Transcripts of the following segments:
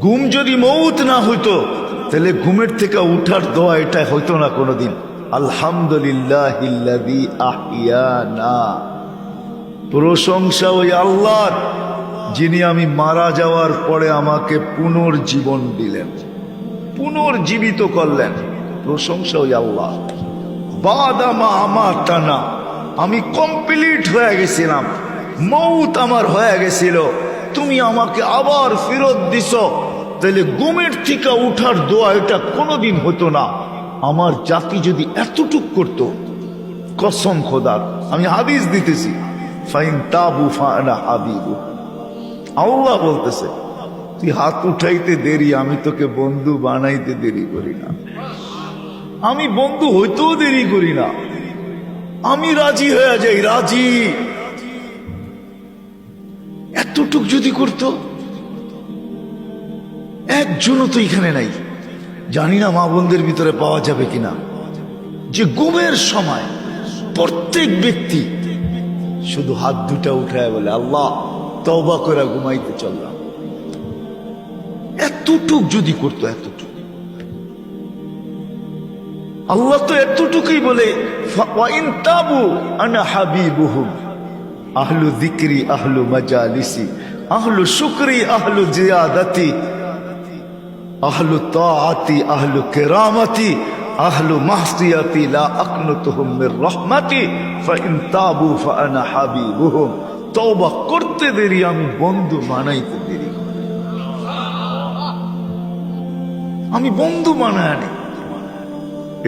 ঘুম যদি মৌত না হইতো তাহলে ঘুমের থেকে উঠার দোয়া এটা হইতো না কোনোদিন। আলহামদুলিল্লাহিল্লাযী আহিয়ানা, প্রশংসা ওই আল্লাহর যিনি আমি মারা যাওয়ার পরে আমাকে পুনর্জীবন দিলেন, পুনর্জীবিত করলেন। প্রশংসা ওই আল্লাহ। বাদামা আমাতানা, আমি কমপ্লিট হয়ে গেছিলাম, মৌত আমার হয়ে গেছিল, তুমি আমাকে আবার ফেরত দিছ, তাহলে ঘুমের থেকে উঠার দোয়া এটা কোনোদিন হতো না। আমার জাতি যদি এতটুক করত, কসম খোদার, আমি হাদিস দিতেছি, ফাইন তাবু ফানা হাবিবু, আল্লাহ বলতেছে তুই হাত উঠাইতে দেরি, আমি তোকে বন্ধু বানাইতে দেরি করি না, আমি বন্ধু হইতেও দেরি করি না, আমি রাজি হয়ে যাই, রাজি। এতটুক যদি করত, একজনও তো এখানে নাই, জানি না মা বোনদের ভিতরে পাওয়া যাবে কিনা, যে ঘুমের সময় প্রত্যেক ব্যক্তি শুধু হাত দুটা উঠায় বলে আল্লাহ তওবা করে ঘুমাইতে চললাম। এতটুক যদি করতো, এতটুক, আল্লাহ তো এতটুকুই বলে ওয়াইন তাবু আনা হাবিবুহুম, আহলু যিকরি আহলু মাজালিসি আহলু শুকরি আহলু জিয়াদাতি আহলু তাআতি আহলু কিরামাতি আহলু মাহসিয়াতি লা আকনুতুহুম মির রাহমাতি ফাইন তাবু ফাআনা হাবিবুহুম। তওবা করতে দেরি, আমি বন্ধু বানাইতে দেরি, আমি বন্ধু বানায় আনি।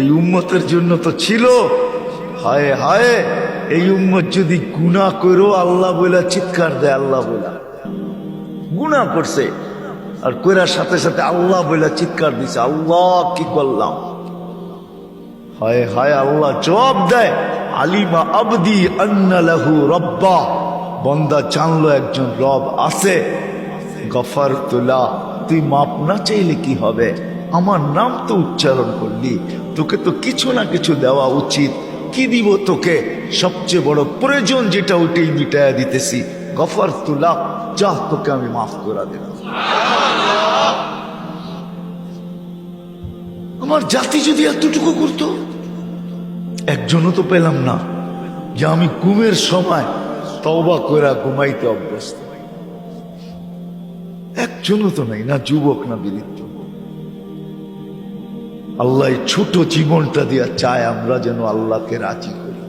এই উম্মতের জন্য তো ছিল, হায় হায় এই উম্মত যদি গুনাহ করো আল্লাহ বলে চিৎকার দেয়, আল্লাহ বলে গুনাহ করছে আর কইরার সাথে সাথে আল্লাহ বলে চিৎকার দিছে, আল্লাহ কি করলাম, হায় হায় আল্লাহ জবাব দেয়, আলিমা আবদি আন্না লাহু রব্বা, বন্দা জানলো একজন রব আছে, গফারতু লা, তুই মাপ না চাইলে কি হবে, আমার নাম তো উচ্চারণ করলি, তোকে তো কিছু না কিছু দেওয়া উচিত, কি দিব তোকে, সবচেয়ে বড় প্রয়োজন যেটা ওইটাই মিটাইয়া দিতেছি, গফারতু লা, যা তোকে আমি মাফ করে দিলাম। আমার জাতি যদি এতটুকু করতো, একজনও তো পেলাম না যে আমি ঘুমের সময় তওবা করে ঘুমাইতে অভ্যস্ত, একজনও তো নাই, না যুবক না বৃদ্ধ। আল্লাহ ছোট জীবনটা দিয়া চায় আমরা যেন আল্লাহকে রাজি করি,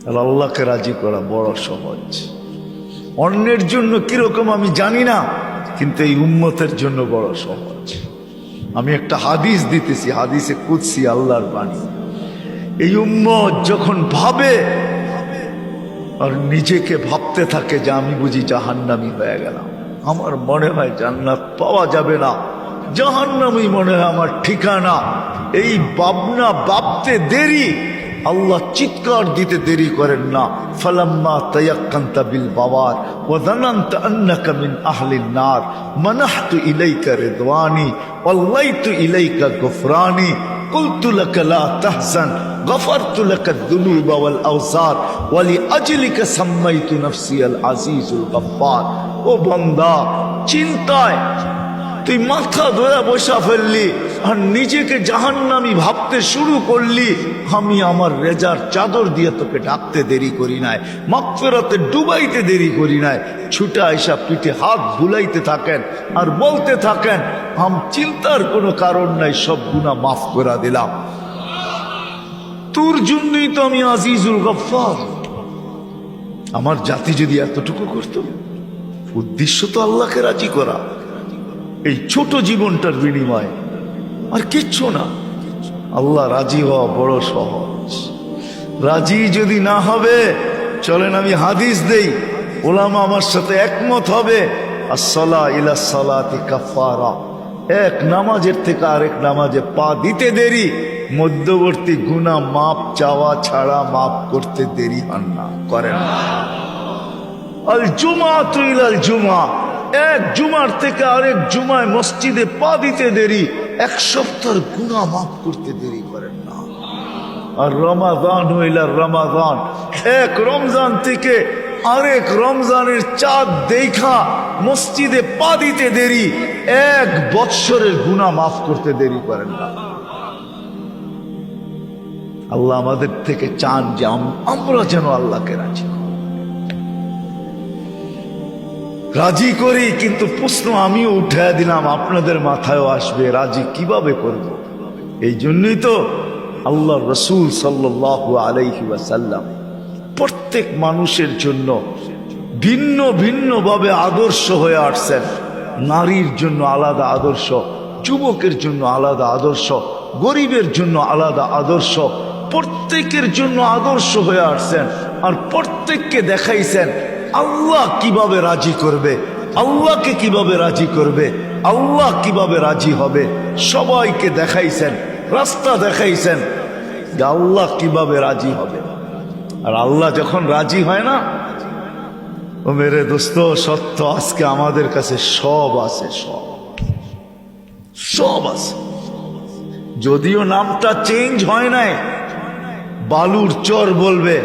আর আল্লাহকে রাজি করা বড় সহজ। অন্যের জন্য কিরকম আমি জানি না, কিন্তু এই উম্মতের জন্য বড় সহজ। আমি একটা হাদিস দিতেছি, হাদিসে কুদসি, আল্লাহর বাণী। এই উম্মত যখন ভাবে আর নিজেকে ভাবতে থাকে যে আমি বুঝি জাহান্নামী হয়ে গেলাম, আমার মনে হয় জান্নাত পাওয়া যাবে না, জাহান্নামই মনে হয় আমার ঠিকানা, এই ভাবনা ভাবতে দেরি, আল্লাহ চিৎকার দিতে দেরি করেন না, ফালাম্মা তায়াক্কানতা বিল বাওয়ার ওয়া যানানতা আন্নাকা মিন আহলিন নার মানাহতু ইলাইকা রিদওয়ানি ওয়াল্লাইতু ইলাইকা গুফরানি কুলতু লাকা লা তাহজান গফারতু লাকা যুনুবা ওয়াল আওসার ওয়া লিআজলিকা সাম্মাইতু নাফসি আল আজিজুল গফফার। ও বান্দা, চিন্তায় তুই মাথা ধরে বসা ফেললি আর নিজেকে জাহান্নামী ভাবতে শুরু করলি, আমি আমার রেজার চাদর দিয়ে তোকে ডাকতে দেরি করি নাই, মাগফিরাতে ডুবাইতে দেরি করি নাই। ছুটা আইসা পিঠে হাত বুলাইতে থাকেন আর বলতে থাকেন চিন্তার কোনো কারণ নাই, সব গুনাহ মাফ করে দিলাম, তোর জন্যই তো আমি আজিজুল গফফার। আমার জাতি যদি এতটুকু করত, উদ্দেশ্য তো আল্লাহকে রাজি করা, এই ছোট জীবনটার বিনিময়ে আর কিচ্ছু না। আল্লাহ রাজি হওয়া বড় সহজ। রাজি যদি না হবে, চলেন আমি হাদিস দেই, ওলামা আমার সাথে একমত হবে, আসসালা ইলা সালাতি কাফারা, এক নামাজের থেকে আরেক নামাজে পা দিতে দেরি, মধ্যবর্তী গুনাহ মাপ চাওয়া ছাড়া মাপ করতে দেরি হন না, করেন না। আল জুমাতু ইলাল জুমা, এক জুমার থেকে আরেক জুমায় মসজিদে পা দিতে দেরি, এক সপ্তাহের গুনাহ মাফ করতে দেরি করেন না। আর রমাদান হইলা রমাদান, এক রমজান থেকে আরেক রমজানের চাঁদ দেখা মসজিদে পা দিতে দেরি, 1 বৎসরের গুনাহ মাফ করতে দেরি করেন না। আল্লাহ আমাদের থেকে চান যে আমরা যেন আল্লাহকে রাজি করি। কিন্তু প্রশ্ন আমিও উঠায় দিলাম, আপনাদের মাথায়ও আসবে, রাজি কিভাবে করব? এই জন্যই তো আল্লাহ রসুল সাল্লাল্লাহু আলাইহি ওয়াসাল্লাম প্রত্যেক মানুষের জন্য ভিন্ন ভিন্ন ভাবে আদর্শ হয়ে আসছেন। নারীর জন্য আলাদা আদর্শ, যুবকের জন্য আলাদা আদর্শ, গরিবের জন্য আলাদা আদর্শ, প্রত্যেকের জন্য আদর্শ হয়ে আসছেন। আর প্রত্যেককে দেখাইছেন আল্লাহ কিভাবে রাজি করবে, আল্লাহকে কিভাবে রাজি করবে, আল্লাহ কিভাবে রাজি হবে। সবাইকে দেখাইছেন, রাস্তা দেখাইছেন যে আল্লাহ কিভাবে রাজি হবে। আর আল্লাহ যখন রাজি হয় না, ও মেরে দোস্ত, সত্য আজকে আমাদের কাছে সব আছে, সব আছে। যদিও নামটা চেঞ্জ হয় নাই, বালুর চর বলবে,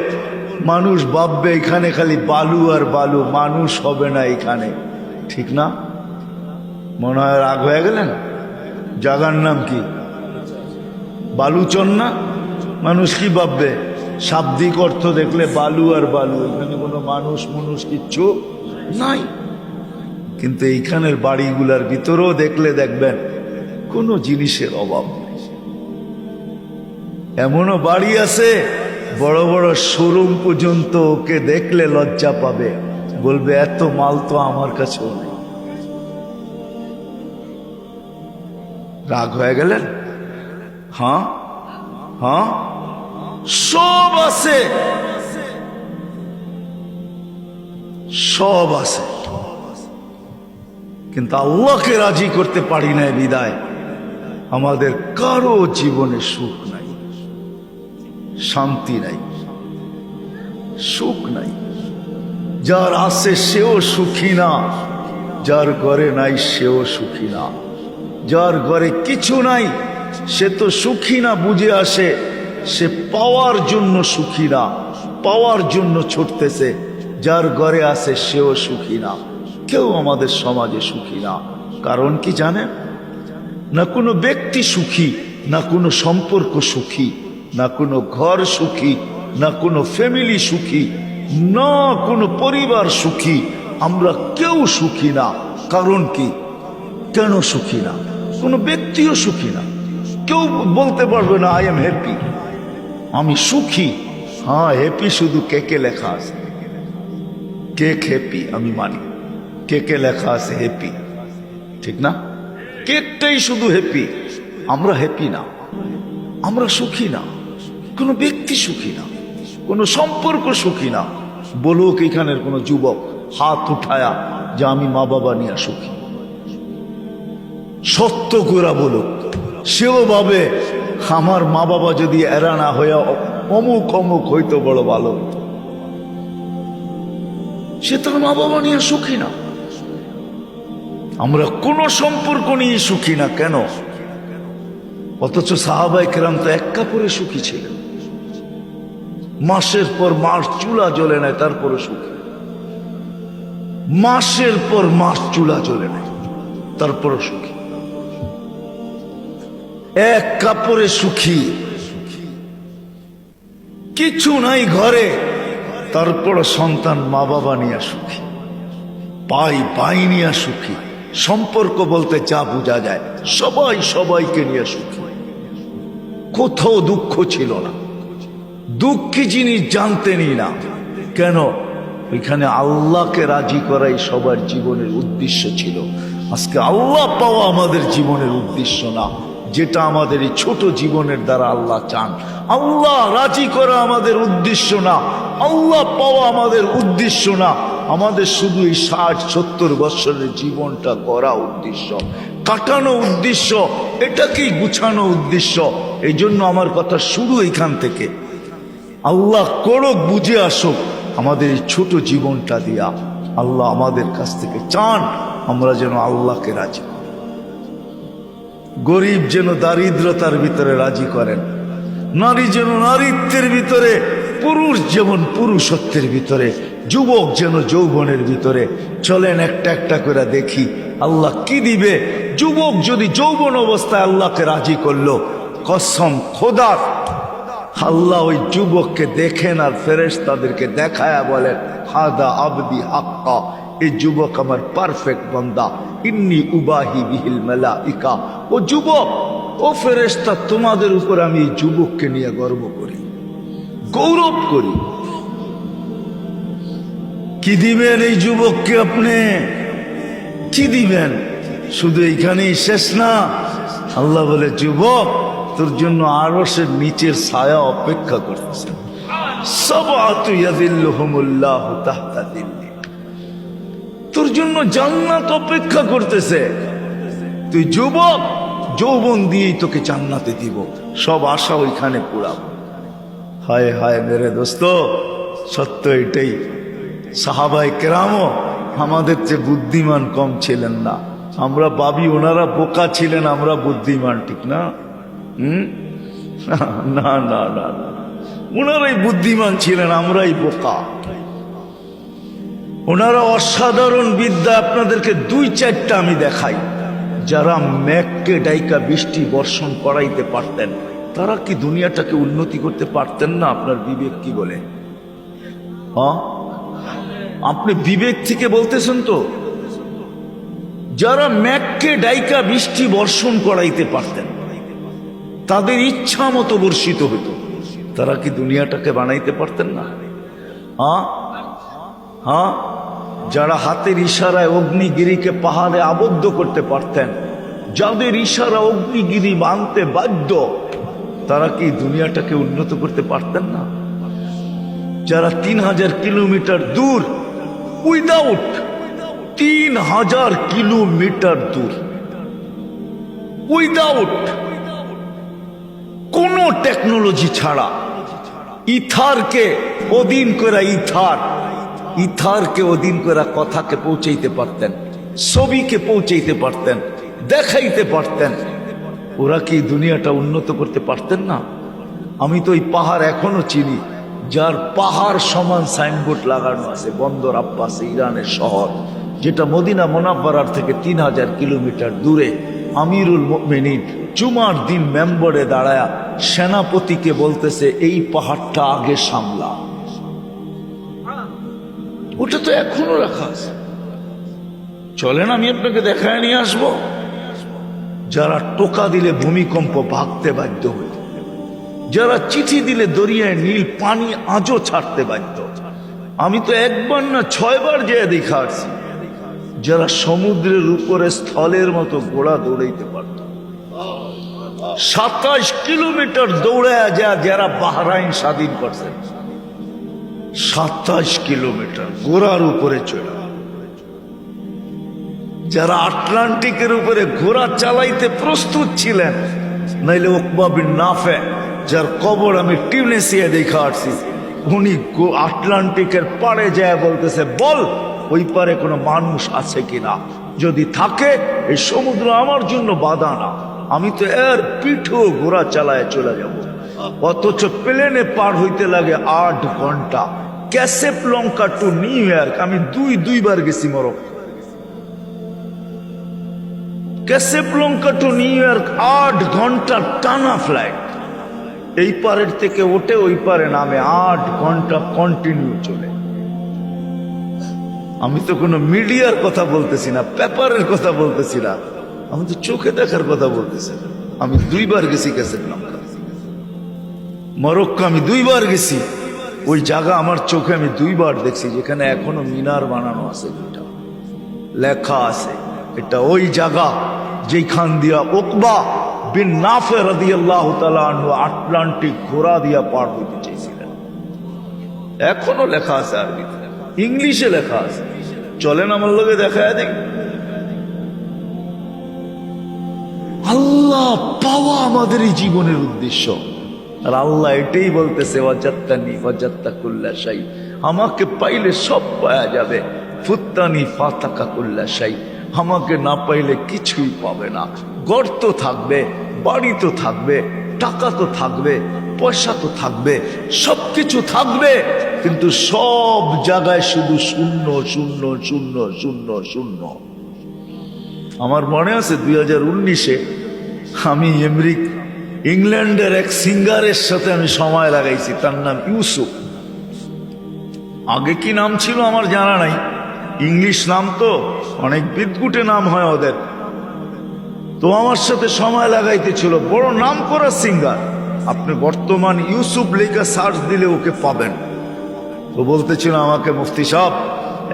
মানুষ ভাববে এখানে খালি বালু আর বালু, মানুষ হবে না এখানে, ঠিক না? মনে হয় রাগ হয়ে গেলেন? জায়গার নাম কি? বালুচর না? মানুষ কি ভাববে? শাব্দিক অর্থ দেখলে বালু আর বালু, এখানে কোনো মানুষ কিচ্ছু নাই। কিন্তু এইখানের বাড়িগুলার ভিতরেও দেখলে দেখবেন কোনো জিনিসের অভাব নেই। এমনও বাড়ি আছে বড় বড় শোরুম পর্যন্ত ওকে দেখলে লজ্জা পাবে, বলবে এত মাল তো আমার কাছেও নেই। রাগ হয়ে গেলেন? হ্যাঁ, সব আছে, সব আছে, কিন্তু আল্লাহকে রাজি করতে পারি না বিদায় আমাদের কারো জীবনে সুখ নাই, শান্তি নাই, সুখ নাই। যার আছে সেও সুখী না, যার ঘরে নাই সেও সুখী না। যার ঘরে কিছু নাই সে তো সুখী না বুঝে আসে, সে পাওয়ার জন্য সুখী না, পাওয়ার জন্য ছুটতেছে। যার ঘরে আছে সেও সুখী না। কেউ আমাদের সমাজে সুখী না। কারণ কি জানেন? না কোনো ব্যক্তি সুখী, না কোনো সম্পর্ক সুখী, না কোনো ঘর সুখী, না কোনো ফ্যামিলি সুখী, না কোনো পরিবার সুখী। আমরা কেউ সুখী না। কারণ কি? কেন সুখী না? কোনো ব্যক্তিও সুখী না। কেউ বলতে পারবে না আই এম হ্যাপি, আমি সুখী। হ্যাঁ, হ্যাপি শুধু কেকে লেখা আছে, কেক হ্যাপি আমি মানি, কেকে লেখা আছে হ্যাপি, ঠিক না? কেকটাই শুধু হ্যাপি। আমরা হ্যাপি না, আমরা সুখী না। কোনো ব্যক্তি সুখী না, কোনো সম্পর্ক সুখী না। বলুক এখানের কোনো যুবক হাত উঠায়া যে আমি মা বাবা নিয়ে সুখী, সত্য করে বলুক। সেও ভাবে আমার মা বাবা যদি এরা না হইয়া অমুক অমুক হইতো বড় ভালো। সে তার মা বাবা নিয়ে সুখী না। আমরা কোন সম্পর্ক নিয়ে সুখী না। কেন? অথচ সাহাবায়ে কেরাম তো এক কাপড়ে সুখী ছিলেন। মাসের পর মাস চুলা জ্বলে নাই, তারপরে সুখী। মাসের পর মাস চুলা জ্বলে নাই, তারপরে সুখী। এক কাপড়ে সুখী, কিছু নাই ঘরে, তারপর সন্তান মা বাবা নিয়ে সুখী, পাই নিয়ে সুখী। সম্পর্ক বলতে যা বোঝা যায়, সবাই সবাইকে নিয়ে সুখী। কোথাও দুঃখ ছিল না, দুঃখী জিনিস জানতেনই না। কেন? ওইখানে আল্লাহকে রাজি করাই সবার জীবনের উদ্দেশ্য ছিল। আজকে আল্লাহ পাওয়া আমাদের জীবনের উদ্দেশ্য না, যেটা আমাদের এই ছোট জীবনের দ্বারা আল্লাহ চান। আল্লাহ রাজি করা আমাদের উদ্দেশ্য না, আল্লাহ পাওয়া আমাদের উদ্দেশ্য না। আমাদের শুধু এই 60-70 বছরের জীবনটা করা উদ্দেশ্য, কাটানো উদ্দেশ্য, এটাকেই গুছানো উদ্দেশ্য। এই জন্য আমার কথা শুরু এখান থেকে। আল্লাহ করুক, বুঝে আসুক আমাদের এই ছোট জীবনটা দিয়া। আল্লাহ আমাদের কাছ থেকে চান আমরা যেন আল্লাহকে রাজি করি। গরিব যেন দারিদ্রতার ভিতরে রাজি করেন, নারী যেন নারীত্বের ভিতরে, পুরুষ যেমন পুরুষত্বের ভিতরে, যুবক যেন যৌবনের ভিতরে। চলেন একটা একটা করে দেখি আল্লাহ কি দিবে। যুবক যদি যৌবন অবস্থায় আল্লাহকে রাজি করলো, কসম খোদার, আল্লাহ ওই যুবককে দেখেন আর ফেরেশতাদেরকে দেখায়া বলেন, হাদা আবদি হাক্কা, এই যুবক আমার পারফেক্ট বান্দা, ইন্নী উবাহি বিহিল মালাইকা। ও যুবক, ও ফেরেশতা, তোমাদের উপর আমি এই যুবককে নিয়ে গর্ব করি, গৌরব করি। কি দিবেন এই যুবককে আপনি? কি দিবেন? শুধু এইখানেই শেষ না। আল্লাহ বলে, যুবক, তোর জন্য আরশের নিচের ছায়া অপেক্ষা করতেছে। সাবআতু ইয়াযিল্লুহুমুল্লাহু তাহতা যিল্লি, তোর জন্য জান্নাত অপেক্ষা করতেছে। তুই যুবক, যৌবন দিয়েই তোকে জান্নাতে দিব, সব আশা ওইখানে পুরাবো। হায় হায় মেরে দোস্ত, সত্য এটাই। সাহাবায়ে কেরামও আমাদের চেয়ে বুদ্ধিমান কম ছিলেন না। আমরা ভাবি ওনারা বোকা ছিলেন, আমরা বুদ্ধিমান, ঠিক না? না না না, ওনারাই বুদ্ধিমান ছিলেন, আমরাই বোকা। ওনারা অসাধারণ বিদ্যা। আপনাদেরকে দুই চারটা আমি দেখাই। যারা মেঘকে ডাইকা বৃষ্টি বর্ষণ করাইতে পারতেন, তারা কি দুনিয়াটাকে উন্নতি করতে পারতেন না? আপনার বিবেক কি বলে? হ্যাঁ, আপনি বিবেক থেকে বলতেছেন তো? যারা মেঘকে ডাইকা বৃষ্টি বর্ষণ করাইতে পারতেন, তাদের ইচ্ছা মতো বর্ষিত হতো, তারা কি দুনিয়াটাকে বানাইতে পারতেন না? হ্যাঁ হ্যাঁ, যারা হাতের ইশারায় অগ্নিগিরিকে পাহাড়ে আবদ্ধ করতে পারতেন, যাদের ইশারা অগ্নিগিরি মানতে বাধ্য, তারা কি দুনিয়াটাকে উন্নত করতে পারতেন না? যারা 3000 কিলোমিটার দূর, উইদাউট 3000 কিলোমিটার দূর, উইদাউট কোন টেকনোলজি ছাড়া, ইথারকে অধীন করে, ইথারকে অধীন করে কথাকে পৌঁছাইতে পারতেন, ছবিকে পৌঁছাইতে পারতেন, দেখাইতে পারতেন, ওরা কি দুনিয়াটা উন্নত করতে পারতেন না? আমি তো ওই পাহাড় এখনো চিনি, যার পাহাড় সমান সাইনবোর্ড লাগানো আছে, বন্দর আব্বাস, ইরানের শহর, যেটা মদিনা মুনাওয়ারার থেকে 3000 কিলোমিটার দূরে। আমিরুল মুমিনিন জুমার দিন মেম্বরে দাঁড়ায়া সেনাপতিকে বলতেছে, এই পাহাড়টা আগে সামলা। ওটা তো এখনো রাখা আছে। চলেন আমি আপনাকে দেখায় নিয়ে আসবো। যারা টোকা দিলে ভূমিকম্প ভাগতে বাধ্য হইত, যারা চিঠি দিলে দরিয়ায় নীল পানি আজও ছাড়তে বাধ্য। আমি তো একবার না 6 বার যেয়ে দেখা আসছি। যারা সমুদ্রের উপরে স্থলের মতো ঘোড়া দৌড়াইতে পারত, 27 কিলোমিটার দৌড়ায় যারা বাহরাইন স্বাধীন করছেন, 27 কিলোমিটার ঘোড়ার উপরে চলে। যারা আটলান্টিকের উপরে ঘোড়া চালাইতে প্রস্তুত ছিলেন, নাইলে উকবা বিন নাফে, যার কবর আমি টিউনিসিয়া দেখা আসছি, উনি আটলান্টিকের পাড়ে যায় বলতেছে, বল ওই পারে কোনো মানুষ আছে কিনা, যদি থাকে এই সমুদ্র আমার জন্য বাধা না, আমি তো এর পিঠেও ঘোড়া চালায় চলে যাব। অথচ প্লেনে পার হইতে লাগে 8 ঘন্টা। ক্যাসেবলঙ্কা টু নিউ ইয়র্ক আমি দুইবার গেছি। মরক্কো, ক্যাসেবলঙ্কা টু নিউ ইয়র্ক 8 ঘন্টা টানা ফ্লাইট। এই পারের থেকে ওঠে ওই পারে নামে, 8 ঘন্টা কন্টিনিউ চলে। আমি তো কোনো মিডিয়ার কথা বলতেছি না, পেপারের কথা বলতেছি না, আমি তো চোখে দেখার কথা বলতেছি। আমি 2 বার গেছি ক্যাসেবলঙ্কা, মরক্কো আমি 2 বার গেছি। ওই জায়গা আমার চোখে আমি 2 বার দেখছি, যেখানে এখনো মিনার বানানো আছে, লেখা আছে এটা ওই জায়গা যেখান দিয়া উকবা বিন নাফে রাদিয়াল্লাহু তাআলা আনহু আটলান্টিক ঘোড়া দিয়া পার হইতে চেয়েছিলেন। এখনো লেখা আছে, আরবিতে, ইংলিশে লেখা আছে। চলেন আমার লগে দেখায় দেখি। আল্লাহ পাওয়া আমাদের এই জীবনের উদ্দেশ্য। আর আল্লাহ এটাই বলতেছে, ওয়াজাত্তানি ওয়াজাত্তা কুল্লা শাই, আমাকে পাইলে সব পাওয়া যাবে। ফুত্তানি ফাতাকা কুল্লা শাই, আমাকে না পাইলে কিছুই পাবে না। গর্ত থাকবে, বাড়ি তো থাকবে, টাকা তো থাকবে, পয়সা তো থাকবে, সবকিছু থাকবে, কিন্তু সব জায়গায় শুধু শূন্য শূন্য শূন্য শূন্য শূন্য। আমার মনে আছে 2019-এ আমি ইংল্যান্ডের এক সিঙ্গারের সাথে আমি সময় লাগাইছি, তার নাম ইউসুফ। আগে কি নাম ছিল আমার জানা নাই, ইংলিশ নাম তো, অনেক বিদগুটে নাম হয় ওদের। তো আমার সাথে সময় লাগাইতেছিল, বড় নাম করা সিঙ্গার। আপনি বর্তমান ইউসুফ লেখা সার্চ দিলে ওকে পাবেন। তো বলতেছিল আমাকে, মুফতি সাহেব,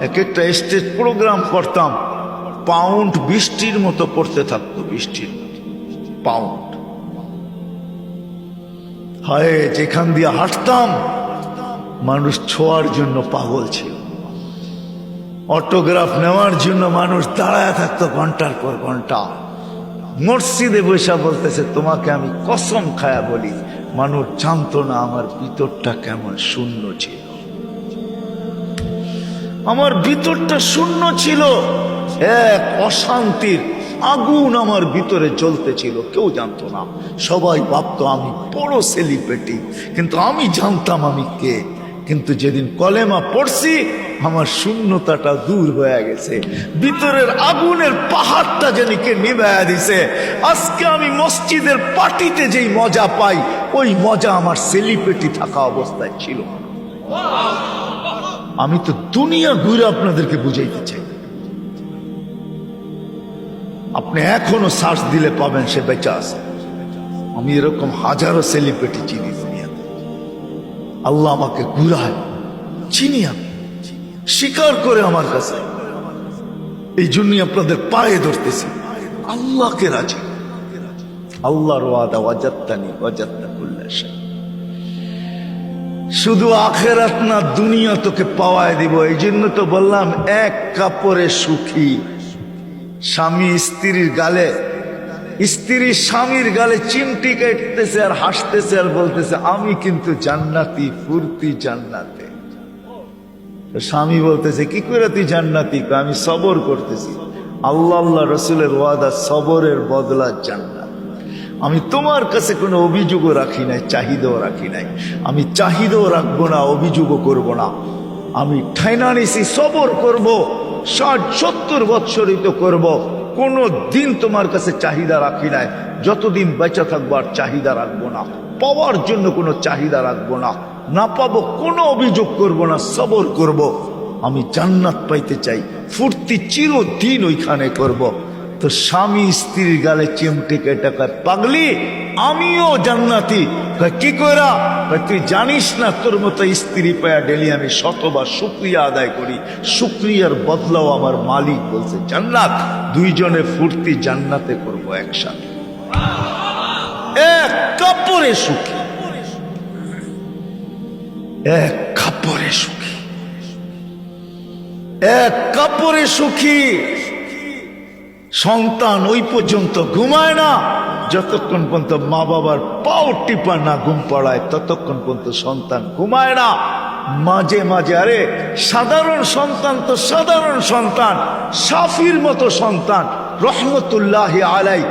এক একটা স্টেজ প্রোগ্রাম করতাম, পাউন্ড বৃষ্টির মতো পড়তে থাকতো, বৃষ্টির পাউন্ড। হায়, যেখান দিয়ে হাঁটতাম মানুষ ছোঁয়ার জন্য পাগল ছিল, অটোগ্রাফ নেওয়ার জন্য মানুষ দাঁড়ায় থাকতো ঘন্টার পর ঘন্টা। মসজিদে বৈশা বলতেছে, তোমাকে আমি কসম খায়া বলি, মানুষ জানতো না আমার ভিতরটা কেমন শূন্য ছিল। আমার ভিতরটা শূন্য ছিল, এক অশান্তির আগুন আমার ভিতরে জ্বলতেছিল, কেউ জানতো না। সবাই ভাবতো আমি বড় সেলিব্রিটি, কিন্তু আমি জানতাম আমি কে। কিন্তু যেদিন কলেমা পড়ছি, আমার শূন্যতাটা দূর হয়ে গেছে, ভিতরের আগুনের পাহাড়টা যেন কে নিভাইয়া দিছে। আজকে আমি মসজিদের পার্টিতে যেই মজা পাই, ওই মজা আমার সেলিব্রিটি থাকা অবস্থায় ছিল। আমি তো দুনিয়া ঘুরে আপনাদেরকে বুঝাইতে চাই। আপনি এখনো সার্চ দিলে পাবেন সে বেঁচে আছে। আমি এরকম হাজারো সেলিব্রিটি চিনি দুনিয়াতে। আল্লাহ আমাকে ঘুরায়, চিনি আমি, স্বীকার করে আমার কাছে। এই জন্যই আপনাদের পায়ে ধরতেছি, আল্লাহকে রাজি। আল্লাহর ওয়াদা, ওয়াজাত্তানি ওয়াজাত্তা কুল্লা শাই। শুধু আখেরাত না, দুনিয়া তোকে পাওয়ায় দিব। এই জন্য তো বললাম, এক কাপড়ে সুখী। স্বামী স্ত্রীর গালে, স্ত্রী স্বামীর গালে চিমটি কাটতেছে আর হাসতেছে আর বলতেছে, আমি কিন্তু জান্নাতি, ফুর্তি জান্নাতে। স্বামী বলতেছে, কি করে তুই জান্নাতি? আমি সবর করতেছি। আল্লাহ আল্লাহ রসুলের ওয়াদা, সবরের বদলা জান্নাত। আমি তোমার কাছে কোনো অভিযোগও রাখি নাই, চাহিদাও রাখি নাই। আমি চাহিদাও রাখবো না, অভিযোগও করব না। আমি ঠাইনা নিছি, সবর করব, 60-70 বৎসরিত করব। কোনো দিন তোমার কাছে চাহিদা রাখি নাই। যতদিন বেঁচে থাকবো আর চাহিদা রাখবো না, পাওয়ার জন্য কোনো চাহিদা রাখবো না। না পাবো কোনো অভিযোগ করব না, সবর করব। আমি জান্নাত পাইতে চাই, ফুর্তি চিরদিন ওইখানে করব। তো স্বামী স্ত্রীর গালে চিমটি কেটে, পাগলি আমিও জান্নাতি। কি কইরা? তুই জানিস না, তোর মতো স্ত্রী পায়া ডেলি আমি শতবার শুকরিয়া আদায় করি। শুকরিয়ার বদলাও আমার মালিক বলছে জান্নাত। দুইজনে ফুর্তি জান্নাতে করব একসাথে, এক কাপড়ে সুখী, এক কাপড়ে সুখী, এক কাপড়ে সুখী। সন্তান ওই পর্যন্ত ঘুমায় না যতক্ষণ পর্যন্ত মা বাবার পাও টিপা না ঘুম পড়ায়, ততক্ষণ পর্যন্ত সন্তান ঘুমায় না। মাঝে মাঝে, আরে সাধারণ সন্তান তো সাধারণ সন্তান, সাফির মতো সন্তান রহমতুল্লাহ আলাই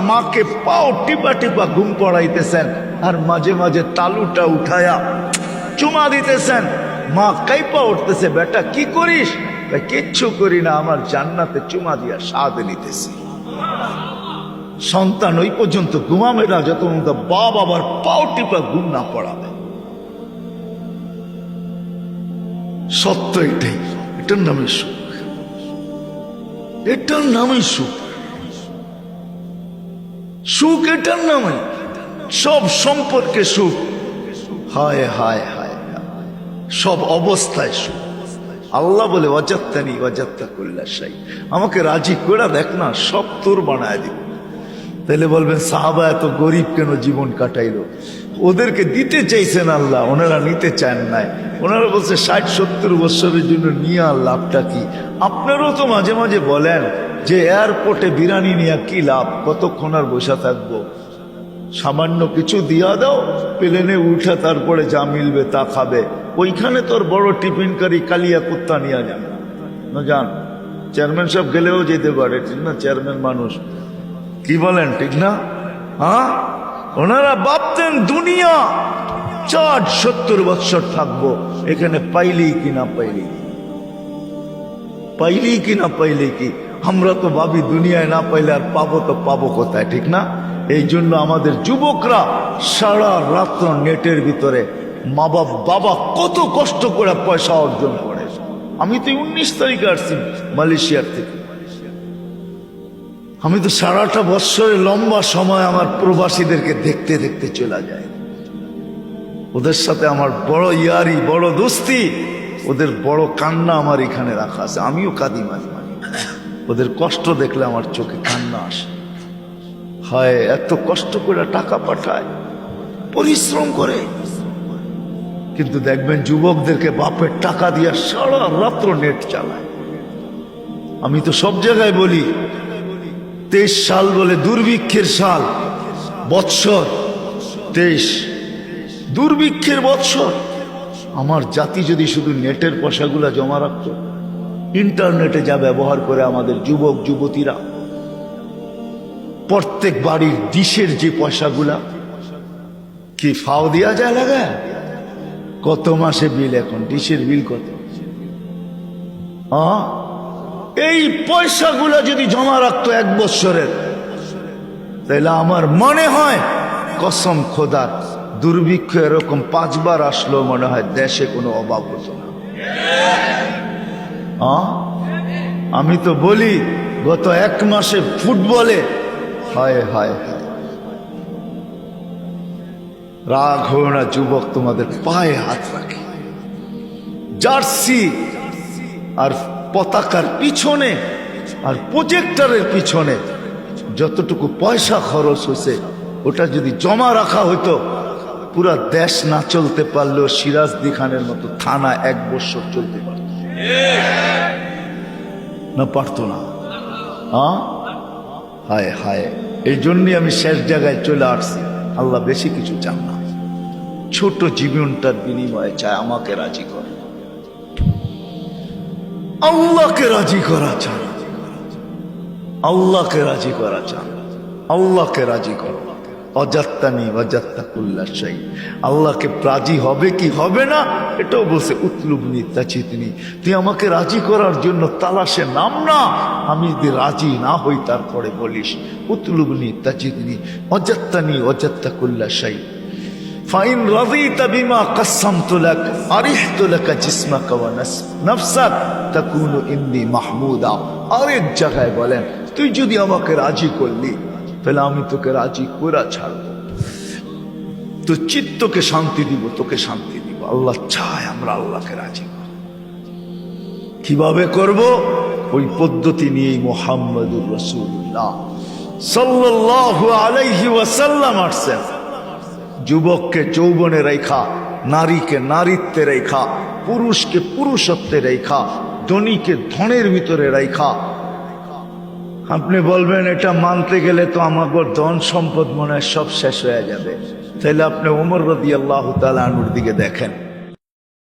মাকে পাও টিপা টিপা ঘুম পড়াইতেছেন, আর মাঝে মাঝে তালুটা উঠায়া চুমা দিতেছেন। মা কাইপা উঠতেছে, বেটা কি করিস? কিচ্ছু করি না, আমার জান্নাতে চুমা দিয়া স্বাদ নিতেছি। সন্তান ওই পর্যন্ত ঘুমাবে না যত বাপ আবার পাও টিপা ঘুম না পড়াবে। সত্য এটাই, এটার নামে সুখ, এটার নামে সুখ। সুখ এটার নামে, সব সম্পর্কে সুখ। হায় হায় হায়, সব অবস্থায় সুখ। আল্লাহ বলে, ওয়াজাত্তানি ওয়াজাত্তা কুল্লা শাই। আমাকে রাজি করে দেখ না, সব তোর বানায় দিব। তাহলে বলবেন, সাহাবা এত গরিব কেন জীবন কাটাইলো? ওদেরকে দিতে চাইছেন আল্লাহ, ওনারা নিতে চান নাই। ওনারা বলছে 60-70 বছরের জন্য নিয়ে আর লাভটা কি? আপনারও তো মাঝে মাঝে বলেন যে এয়ারপোর্টে বিরিয়ানি নিয়ে কি লাভ, কতক্ষণ আর বসে থাকবো? সামান্য কিছু দিয়া দাও, প্লেনে উঠে তারপরে যা মিলবে তা খাবে। ওইখানে তোর বড় টিফিনকারী কালিয়া কুত্তা নিয়ে যান না, যান। চেয়ারম্যান সাহেব গেলেও যেতে পারে, ঠিক না? চেয়ারম্যান মানুষ, কি বলেন, ঠিক না? হ্যাঁ, ওনারা ভাবতেন দুনিয়া 60-70 বছর থাকবো এখানে, পাইলেই কি না পাইলেই, পাইলেই কি না পাইলে কি। আমরা তো ভাবি দুনিয়ায় না পাইলে আর পাবো তো পাবো কোথায়, ঠিক না? এই জন্য আমাদের যুবকরা সারা রাত্র নেটের ভিতরে মা বাবা কত কষ্ট করে পয়সা অর্জন করে। আমি তো 19 তারিখে আসছি মালয়েশিয়ার থেকে। আমি তো সারাটা বৎসরে লম্বা সময় আমার প্রবাসীদেরকে দেখতে দেখতে চলে যায়। ওদের সাথে আমার বড় ইয়ারি, বড় দোস্তি, ওদের বড় কান্না আমার এখানে রাখা আছে। আমিও কাঁদি মাঝে মাঝে, ওদের কষ্ট দেখলে আমার চোখে কান্না আসে। হায়, এত কষ্ট করে টাকা পাঠায়, পরিশ্রম করে, কিন্তু দেখবেন যুবকদেরকে বাপের টাকা দিয়ে সারা রাত্র নেট চালায়। আমি তো সব জায়গায় বলি 23 সাল বলে দুর্ভিক্ষের সাল, বৎসর 23 দুর্ভিক্ষের বৎসর। আমার জাতি যদি শুধু নেটের পয়সাগুলা জমা রাখত, ইন্টারনেটে যা ব্যবহার করে আমাদের যুবক যুবতীরা, প্রত্যেক বাড়ির ডিশের যে পয়সাগুলা কি ফাও দেওয়া যায় লাগা, কত মাসে বিল, এখন ডিশের বিল কত? এই পয়সাগুলা যদি জমা রাখতো 1 বছরের, তাহলে আমার মনে হয় কসম খোদার, দুর্ভিক্ষ এরকম 5 বার আসলো মনে হয় দেশে কোনো অভাব হতো না। আমি তো বলি গত 1 মাসে ফুটবলে, হায় হায় হায়, রাগ হয় না যুবক, তোমাদের পায়ে হাত রাখে। জার্সি আর পতাকার পিছনে আর প্রজেক্টরের পিছনে যতটুকু পয়সা খরচ হয়েছে, ওটা যদি জমা রাখা হইতো, পুরা দেশ না চলতে পারলেও সিরাজদি খানের মতো থানা 1 বছর চলতে পারত না, পারতো না। হায় হায়, এই জন্যই আমি শেষ জায়গায় চলে আসছি। আল্লাহ বেশি কিছু চান না, ছোট জীবনটার বিনিময়ে চায় আমাকে রাজি করে। আল্লাহকে রাজি করা চান, আল্লাহকে রাজি করা চান, আল্লাহকে রাজি করো। অজাত্তানি অজাত্তাকুল্লা শাই, আল্লাহকে রাজি হবে কি হবে না এটাও বলছে উতলুবনি তাচিতনি। তুই আমাকে রাজি করার জন্য তালাশে নাম না, আমি যদি রাজি না হই তারপরে বলিস উতলুবনি তাচিতনি অজাত্তানি অজাত্তাকুল্লা শাই। ফাইন রাযিতা বিমা কাসসামতু লাক আরিহতু লাকা জিসমাকা ওয়া নাফসাক তাকুনু ইন্দি মাহমুদা। আরেক জায়গায় বলেন, তুই যদি আমাকে রাজি করলি তাহলে আমি তোকে রাজি করে ছাড়ব, তো চিত্তকে শান্তি দিব, তোকে শান্তি দিব। আল্লাহ চায় আমরা আল্লাহকে রাজি করব। কিভাবে করব? ওই পদ্ধতি নিয়েই মুহাম্মদুর রাসূলুল্লাহ সাল্লাল্লাহু আলাইহি ওয়াসাল্লাম আসছেন। যুবককে যৌবনে রেখা, নারীকে নারীত্বে রেখা, পুরুষকে পুরুষত্বে রেখা, ধনীকে ধনের ভিতরে রেখা। আপনি বলবেন এটা মানতে গেলে তো আমাদের ধন সম্পদ মনে হয় সব শেষ হয়ে যাবে। তাহলে আপনি ওমর রাদিয়াল্লাহু তাআলা আনহুর দিকে দেখেন,